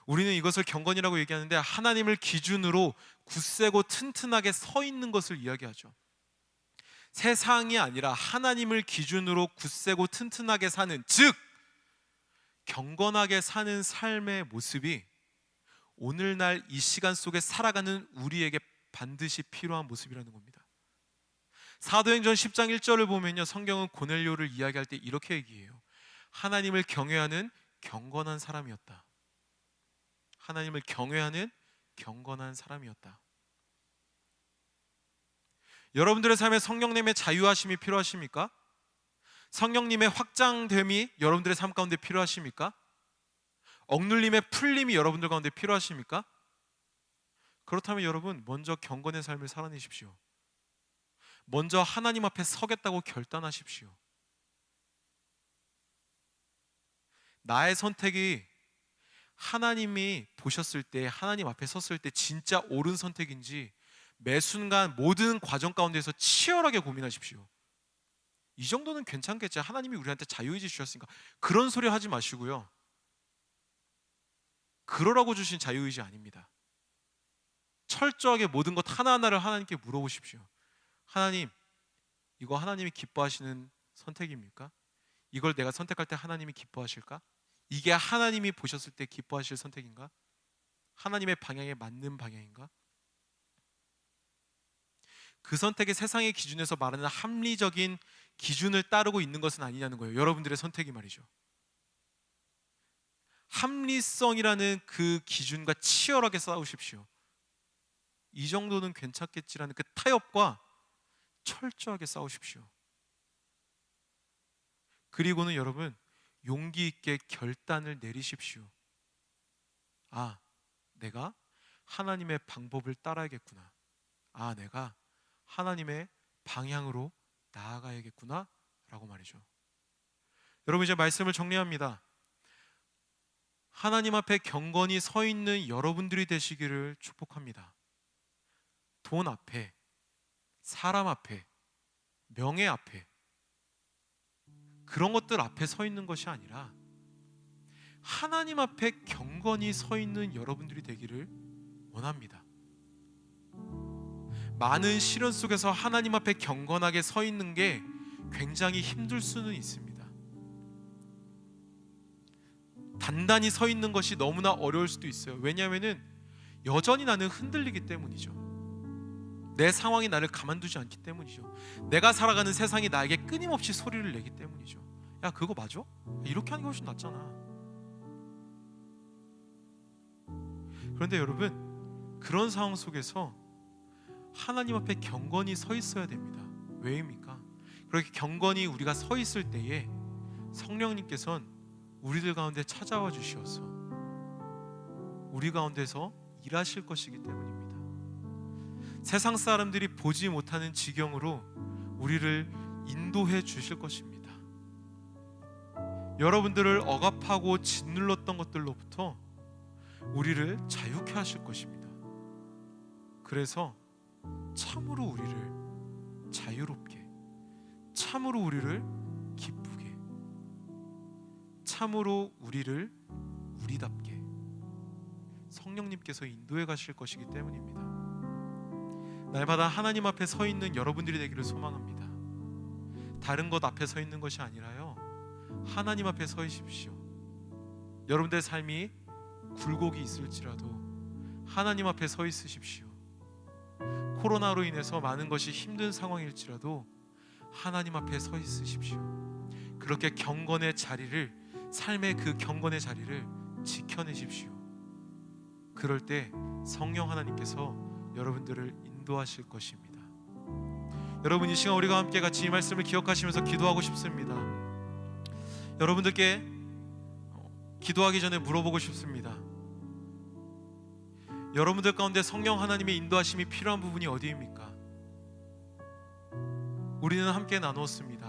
우리는 이것을 경건이라고 얘기하는데 하나님을 기준으로 굳세고 튼튼하게 서 있는 것을 이야기하죠. 세상이 아니라 하나님을 기준으로 굳세고 튼튼하게 사는, 즉 경건하게 사는 삶의 모습이 오늘날 이 시간 속에 살아가는 우리에게 반드시 필요한 모습이라는 겁니다. 사도행전 10장 1절을 보면요, 성경은 고넬료를 이야기할 때 이렇게 얘기해요. 하나님을 경외하는 경건한 사람이었다. 하나님을 경외하는 경건한 사람이었다. 여러분들의 삶에 성령님의 자유하심이 필요하십니까? 성령님의 확장됨이 여러분들의 삶 가운데 필요하십니까? 억눌림의 풀림이 여러분들 가운데 필요하십니까? 그렇다면 여러분, 먼저 경건의 삶을 살아내십시오. 먼저 하나님 앞에 서겠다고 결단하십시오. 나의 선택이 하나님이 보셨을 때, 하나님 앞에 섰을 때 진짜 옳은 선택인지 매 순간 모든 과정 가운데서 치열하게 고민하십시오. 이 정도는 괜찮겠지, 하나님이 우리한테 자유의지 주셨으니까. 그런 소리 하지 마시고요, 그러라고 주신 자유의지 아닙니다. 철저하게 모든 것 하나하나를 하나님께 물어보십시오. 하나님, 이거 하나님이 기뻐하시는 선택입니까? 이걸 내가 선택할 때 하나님이 기뻐하실까? 이게 하나님이 보셨을 때 기뻐하실 선택인가? 하나님의 방향에 맞는 방향인가? 그 선택이 세상의 기준에서 말하는 합리적인 기준을 따르고 있는 것은 아니냐는 거예요. 여러분들의 선택이 말이죠. 합리성이라는 그 기준과 치열하게 싸우십시오. 이 정도는 괜찮겠지라는 그 타협과 철저하게 싸우십시오. 그리고는 여러분, 용기 있게 결단을 내리십시오. 아, 내가 하나님의 방법을 따라야겠구나. 아, 내가 하나님의 방향으로 나아가야겠구나 라고 말이죠. 여러분, 이제 말씀을 정리합니다. 하나님 앞에 경건히 서 있는 여러분들이 되시기를 축복합니다. 돈 앞에, 사람 앞에, 명예 앞에, 그런 것들 앞에 서 있는 것이 아니라 하나님 앞에 경건히 서 있는 여러분들이 되기를 원합니다. 많은 시련 속에서 하나님 앞에 경건하게 서 있는 게 굉장히 힘들 수는 있습니다. 단단히 서 있는 것이 너무나 어려울 수도 있어요. 왜냐하면 여전히 나는 흔들리기 때문이죠. 내 상황이 나를 가만두지 않기 때문이죠. 내가 살아가는 세상이 나에게 끊임없이 소리를 내기 때문이죠. 야, 그거 맞아? 이렇게 하는 게 훨씬 낫잖아. 그런데 여러분, 그런 상황 속에서 하나님 앞에 경건히 서 있어야 됩니다. 왜입니까? 그렇게 경건히 우리가 서 있을 때에 성령님께서는 우리들 가운데 찾아와 주시어서 우리 가운데서 일하실 것이기 때문입니다. 세상 사람들이 보지 못하는 지경으로 우리를 인도해 주실 것입니다. 여러분들을 억압하고 짓눌렀던 것들로부터 우리를 자유케 하실 것입니다. 그래서 참으로 우리를 자유롭게, 참으로 우리를 기쁘게, 참으로 우리를 우리답게 성령님께서 인도해 가실 것이기 때문입니다. 날마다 하나님 앞에 서 있는 여러분들이 되기를 소망합니다. 다른 것 앞에 서 있는 것이 아니라요, 하나님 앞에 서 있십시오. 여러분들의 삶이 굴곡이 있을지라도 하나님 앞에 서 있으십시오. 코로나로 인해서 많은 것이 힘든 상황일지라도 하나님 앞에 서 있으십시오. 그렇게 경건의 자리를, 삶의 그 경건의 자리를 지켜내십시오. 그럴 때 성령 하나님께서 여러분들을 인도하실 것입니다. 여러분, 이 시간 우리가 함께 같이 이 말씀을 기억하시면서 기도하고 싶습니다. 여러분들께 기도하기 전에 물어보고 싶습니다. 여러분들 가운데 성령 하나님의 인도하심이 필요한 부분이 어디입니까? 우리는 함께 나누었습니다.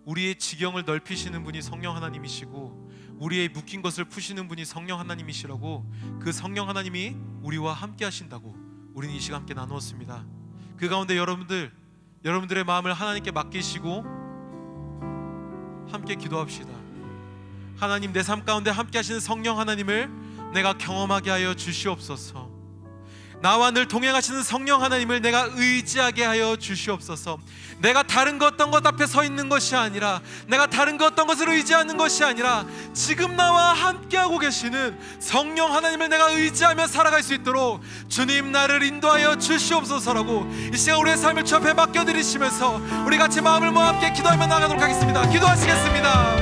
우리의 지경을 넓히시는 분이 성령 하나님이시고 우리의 묶인 것을 푸시는 분이 성령 하나님이시라고, 그 성령 하나님이 우리와 함께 하신다고 우리는 이 시간 함께 나누었습니다. 그 가운데 여러분들의 마음을 하나님께 맡기시고 함께 기도합시다. 하나님, 내 삶 가운데 함께 하시는 성령 하나님을 내가 경험하게 하여 주시옵소서. 나와 늘 동행하시는 성령 하나님을 내가 의지하게 하여 주시옵소서. 내가 다른 것 어떤 것 앞에 서 있는 것이 아니라, 내가 다른 것 어떤 것을 의지하는 것이 아니라 지금 나와 함께하고 계시는 성령 하나님을 내가 의지하며 살아갈 수 있도록 주님 나를 인도하여 주시옵소서라고 이 시간 우리의 삶을 주 앞에 맡겨드리시면서 우리 같이 마음을 모아 함께 기도하며 나가도록 하겠습니다. 기도하시겠습니다.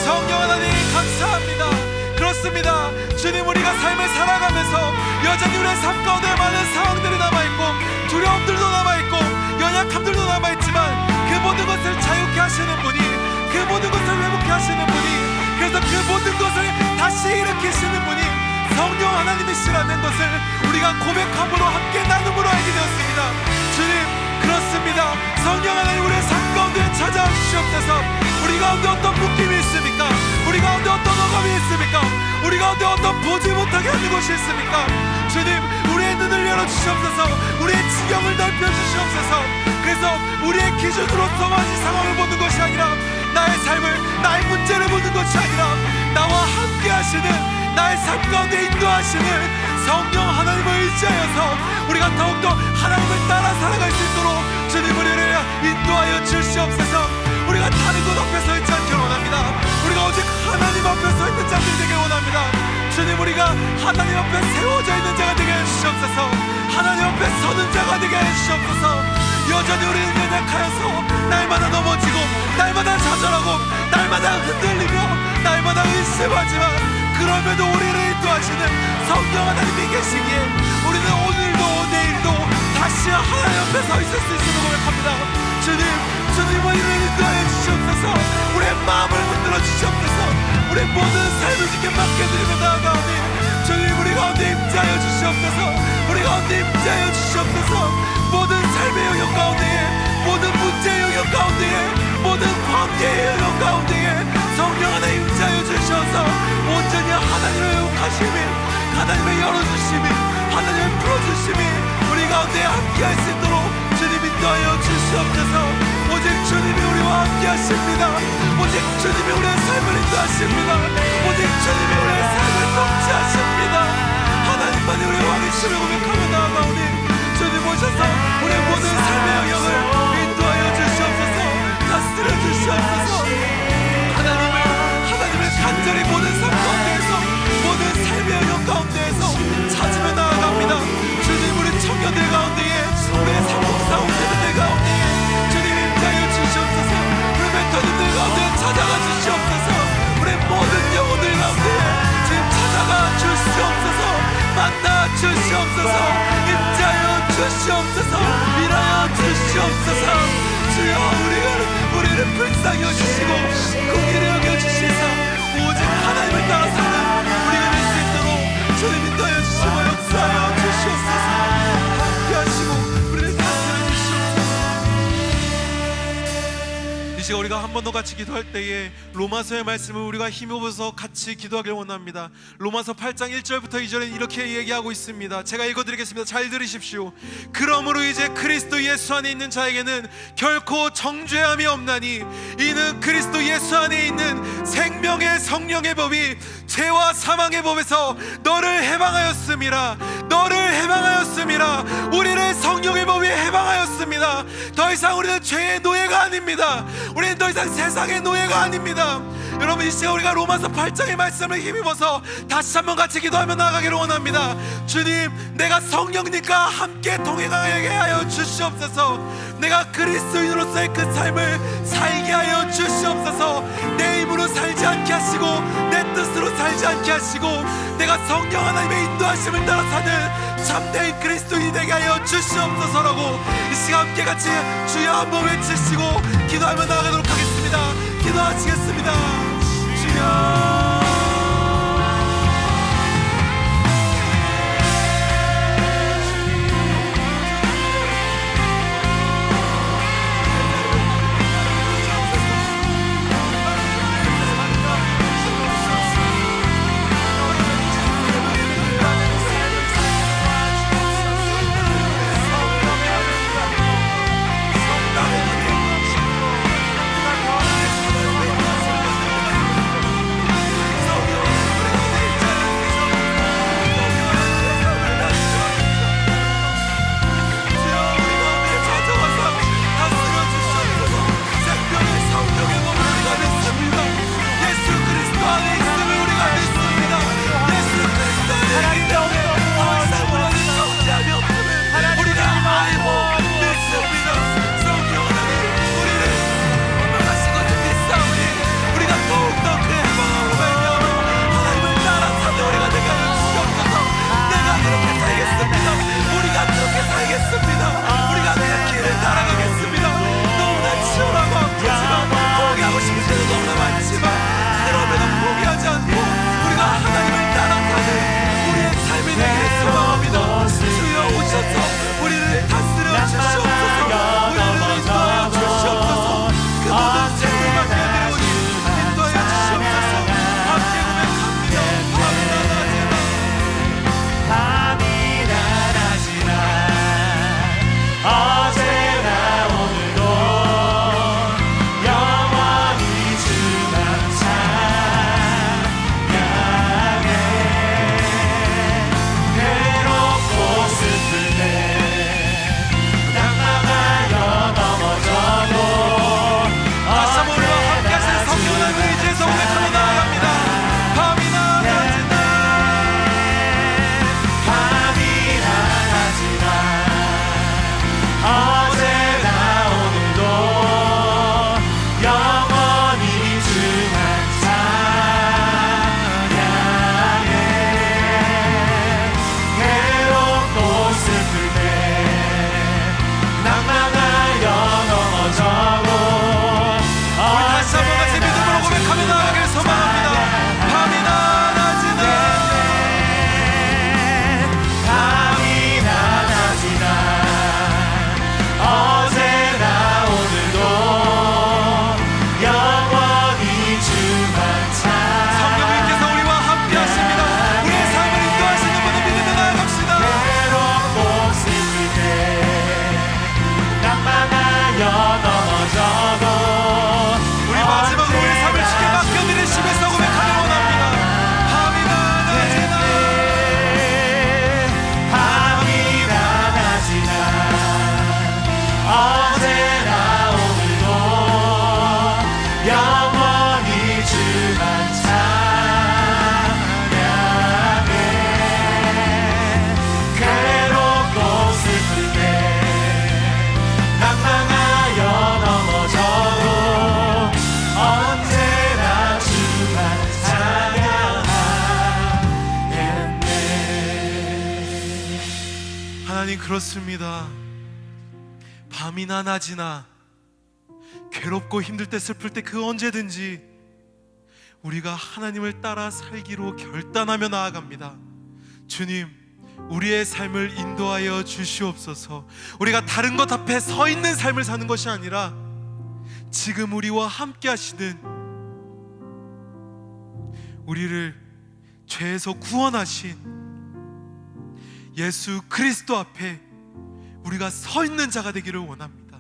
성령 하나님 감사합니다. 그렇습니다. 주님, 우리가 삶을 살아가면서 여전히 우리의 삶 가운데 많은 상황들이 남아있고 두려움들도 남아있고 연약함들도 남아있지만 그 모든 것을 자유케 하시는 분이, 그 모든 것을 회복케 하시는 분이, 그래서 그 모든 것을 다시 일으키시는 분이 성령 하나님이시라는 것을 우리가 고백함으로 함께 나눔으로 알게 되었습니다. 주님, 그렇습니다. 성령 하나님, 우리의 삶 가운데 찾아와 주시옵소서. 우리 가운데 어떤 묶임이 있습니까? 우리 가운데 어떤 억압이 있습니까? 우리 가운데 어떤 보지 못하게 하는 것이 있습니까? 주님, 우리의 눈을 열어주시옵소서. 우리의 지경을 넓혀주시옵소서. 그래서 우리의 기준으로서만 이 상황을 보는 것이 아니라, 나의 삶을, 나의 문제를 보는 것이 아니라 나와 함께 하시는, 나의 삶 가운데 인도하시는 성령 하나님을 의지하여서 우리가 더욱더 하나님을 따라 살아갈 수 있도록 주님 우리를 인도하여 주시옵소서. 우리가 다른 것 앞에 서 있지 않기를 원합니다. 우리가 오직 하나님 앞에 서 있는 자들이 되길 원합니다. 주님, 우리가 하나님 앞에 세워져 있는 자가 되게 해주시옵소서. 하나님 앞에 서는 자가 되게 해주시옵소서. 여전히 우리는 연약하여서 날마다 넘어지고 날마다 좌절하고 날마다 흔들리며 날마다 의심하지만, 그럼에도 우리를 인도하시는 성령 하나님이 계시기에 우리는 오늘도 내일도 다시 하나님 앞에 서 있을 수 있음을 고백합니다. 주님 우리를 인도하여 주시옵소서. 우리의 마음을 흔들어 주시옵소서. 우리의 모든 삶을 주께 맡겨드리며 나아가오니 주님, 우리 가운데 임재하여 주시옵소서. 우리 가운데 임재하여 주시옵소서. 모든 삶의 영역 가운데에, 모든 문제의 영역 가운데에, 모든 관계의 영역 가운데에 성령 하나 임재하여 주셔서 온전히 하나님의 용하심이, 하나님의 열어주심이, 하나님의 풀어주심이 우리 가운데 함께할 수 있도록 주님 인도하여 주시옵소서. 오직 주님이 우리와 함께 하십니다. 오직 주님이 우리의 삶을 인도하십니다. 오직 주님이 우리의 삶을 통치하십니다. 하나님만이 우리의 왕이시를 고백하며 나아가오니 주님 오셔서 우리의 모든 삶의 영역을 인도하여 주시옵소서. 다스려 주시옵소서. 하나님을 간절히 모든 삶 가운데에서, 모든 삶의 영역 가운데에서 찾으며 나아갑니다. 주님, 우리 청년들 가운데에, 우리의 상봉사 홍세들 가운데에 주님 임재하여 주시옵소서. 우리 멘토님들 가운데 찾아가 주시옵소서. 우리 모든 영혼들 가운데 주님 찾아가 주시옵소서. 만나 주시옵소서. 임재하여 주시옵소서. 일하여 주시옵소서. 주여, 우리를 불쌍히 여주시고 공의를 여겨주시사 오직 하나님을 따라 사는 우리가 될 수 있도록 주님 인도하여 주시고 역사하여 주시옵소서. 함께 하시고 우리를 다스려 주시옵소서. 이 시간 우리가 한 번 더 같이 기도할 때에 로마서의 말씀을 우리가 힘입어서 같이 기도하길 원합니다. 로마서 8장 1절부터 2절에 이렇게 얘기하고 있습니다. 제가 읽어드리겠습니다. 잘 들으십시오. 그러므로 이제 그리스도 예수 안에 있는 자에게는 결코 정죄함이 없나니 이는 그리스도 예수 안에 있는 생명의 성령의 법이 죄와 사망의 법에서 너를 해방하였음이라. 너를 해방하였음이라. 우리를 성령의 법이 해방하였습니다. 더 이상 우리는 죄의 노예가 아닙니다. 우리는 더 이상 세상의 노예가 아닙니다. 여러분, 이 시간 우리가 로마서 8장의 말씀을 힘입어서 다시 한번 같이 기도하며 나아가기를 원합니다. 주님, 내가 성령님과 함께 동행하게 하여 주시옵소서. 내가 그리스도인으로서의 그 삶을 살게 하여 주시옵소서. 내 힘으로 살지 않게 하시고 내 뜻으로 살지 않게 하시고 내가 성령 하나님의 인도하심을 따라 사는 참된 그리스도인이 되게 하여 주시옵소서라고 이 시간 함께 같이 주여 한번 외치시고 기도하며 나아가도록 하겠습니다. 기도하시겠습니다. 주여. 그렇습니다. 밤이나 낮이나 괴롭고 힘들 때 슬플 때 그 언제든지 우리가 하나님을 따라 살기로 결단하며 나아갑니다. 주님, 우리의 삶을 인도하여 주시옵소서. 우리가 다른 것 앞에 서 있는 삶을 사는 것이 아니라 지금 우리와 함께 하시는, 우리를 죄에서 구원하신 예수 그리스도 앞에 우리가 서 있는 자가 되기를 원합니다.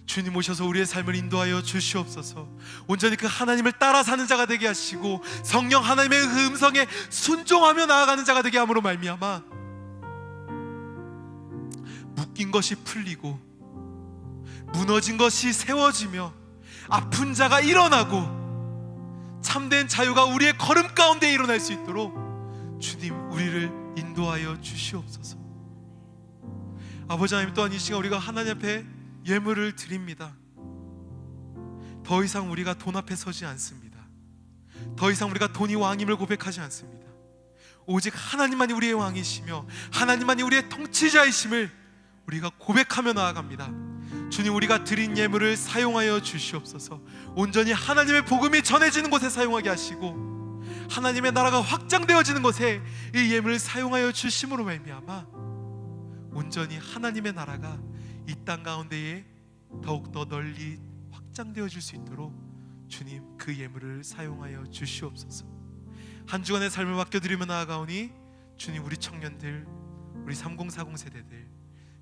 주님 오셔서 우리의 삶을 인도하여 주시옵소서. 온전히 그 하나님을 따라 사는 자가 되게 하시고 성령 하나님의 그 음성에 순종하며 나아가는 자가 되게 함으로 말미암아 묶인 것이 풀리고 무너진 것이 세워지며 아픈 자가 일어나고 참된 자유가 우리의 걸음 가운데 일어날 수 있도록 주님 우리를 인도하여 주시옵소서. 아버지 하나님, 또한 이 시간 우리가 하나님 앞에 예물을 드립니다. 더 이상 우리가 돈 앞에 서지 않습니다. 더 이상 우리가 돈이 왕임을 고백하지 않습니다. 오직 하나님만이 우리의 왕이시며 하나님만이 우리의 통치자이심을 우리가 고백하며 나아갑니다. 주님, 우리가 드린 예물을 사용하여 주시옵소서. 온전히 하나님의 복음이 전해지는 곳에 사용하게 하시고 하나님의 나라가 확장되어지는 곳에 이 예물을 사용하여 주심으로 말미암아 온전히 하나님의 나라가 이 땅 가운데에 더욱더 널리 확장되어질 수 있도록 주님 그 예물을 사용하여 주시옵소서. 한 주간의 삶을 맡겨드리며 나아가오니 주님, 우리 청년들, 우리 3040 세대들,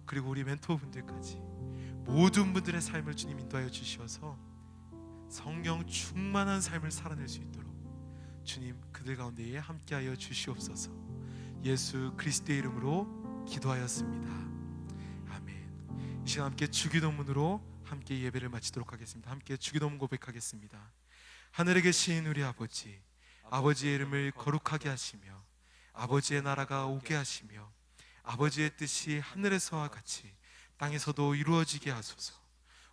그리고 우리 멘토분들까지 모든 분들의 삶을 주님 인도하여 주시어서 성령 충만한 삶을 살아낼 수 있도록 주님 그들 가운데에 함께하여 주시옵소서. 예수 그리스도의 이름으로 기도하였습니다. 아멘. 이 시간 함께 주기도문으로 함께 예배를 마치도록 하겠습니다. 함께 주기도문 고백하겠습니다. 하늘에 계신 우리 아버지, 아버지의 이름을 거룩하게 하시며 아버지의 나라가 오게 하시며 아버지의 뜻이 하늘에서와 같이 땅에서도 이루어지게 하소서.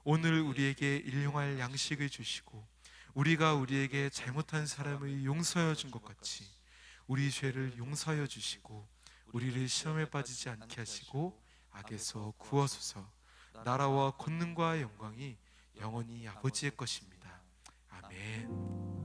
오늘 우리에게 일용할 양식을 주시고 우리가 우리에게 잘못한 사람을 용서하여 준 것 같이 우리 죄를 용서하여 주시고 우리를 시험에 빠지지 않게 하시고 악에서 구하소서. 나라와 권능과 영광이 영원히 아버지의 것입니다. 아멘.